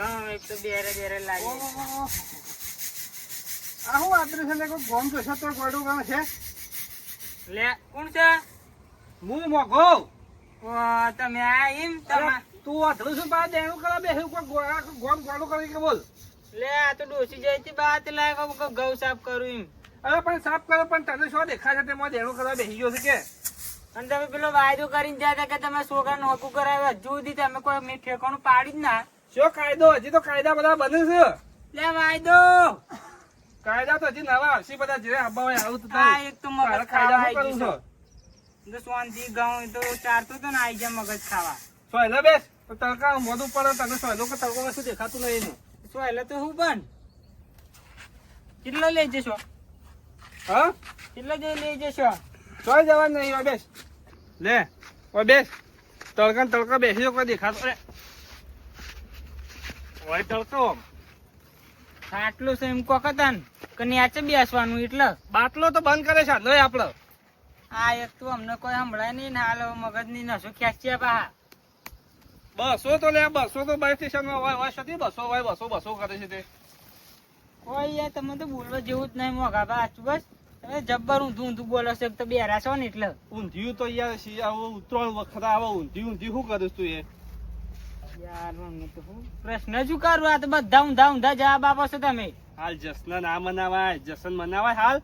ઘઉં એક તો બેરે લાગે. આ હું આદરી છે ને કોઈ ગોમ જોશે તો ગોડું ગામ છે. લે કોણ છે? હું મોઘો. ઓ તમે આ એમ તમે તું આટલું શું બા દેણું કરવા બેહ્યું કોઈ ગોમ ગોડું કરી કે બોલ. લે આ તો ડોસી જાય છે બાત લાગે ઘઉં સાફ કરું એમ. અરે પણ સાફ કરો પણ તને શું દેખાય છે તેમાં દેણું કરવા બેસી ગયો છે કે. અને તમે પેલો વાયદો કરીને ગયા હતા કે તમે છોકરાને હકુ કરાવ્યા હજુ સુધી તમે કોઈ મેં ઠેકાણું પાડી જ ના. શું કાયદો હજી તો કાયદા બધા બને છે. લે વાયદો કાયદા તો હજી નવા આવશે બધા જે આબા હોય આવું તો આ થાય. એક તો મગજ કાયદા ખાવા શું કરું છું? તો શાંતિ ઘઉં તો ચારતો તો ને આઈ જાય મગજ ખાવા. સોયલા બેસ તો તડકા મોઢું પડે તને સોયલો કે તડકો કશું દેખાતું નહીં એનું. શું એટલે તો હું પણ કેટલો લઈ જશો? હા કેટલો જઈ લઈ જશો? સોય જવાનું નહીં હોય બેસ લે ઓય બેસ તડકા તડકા બેસી કોઈ દેખાતો અરે ઓય તડકો આટલું છે એમ કોકતન કે ન્યાચે બેસવાનું એટલે બાટલો તો બંધ કરે છે નહીં આપડે. આ એક તો અમને કોઈ સંભળાય નહીં ને હાલ મગજ ની નસો ખેંચ્યા પા. બસો તો લે બસો તો બસ સ્ટેશન માં હોય સતી બસો હોય બસો કરે છે તે. કોઈ યાર તમે તો બોલવા જેવું જ નહીં મોઘા બા બસ તમે જબ્બર ઊંધું બોલો છો એક તો બેરા છો ને એટલે. ઊંધિયું તો યાર આવું ઉત્તરાયણ વખત આવે ઊંધિયું શું કરીશ તું એ. યાર મને તો હું પ્રશ્ન શું કરું આ તો બધા ઊંધા જવાબ આપો છો તમે. હાલ જશન ના મનાવાય જશન મનાવાય હાલ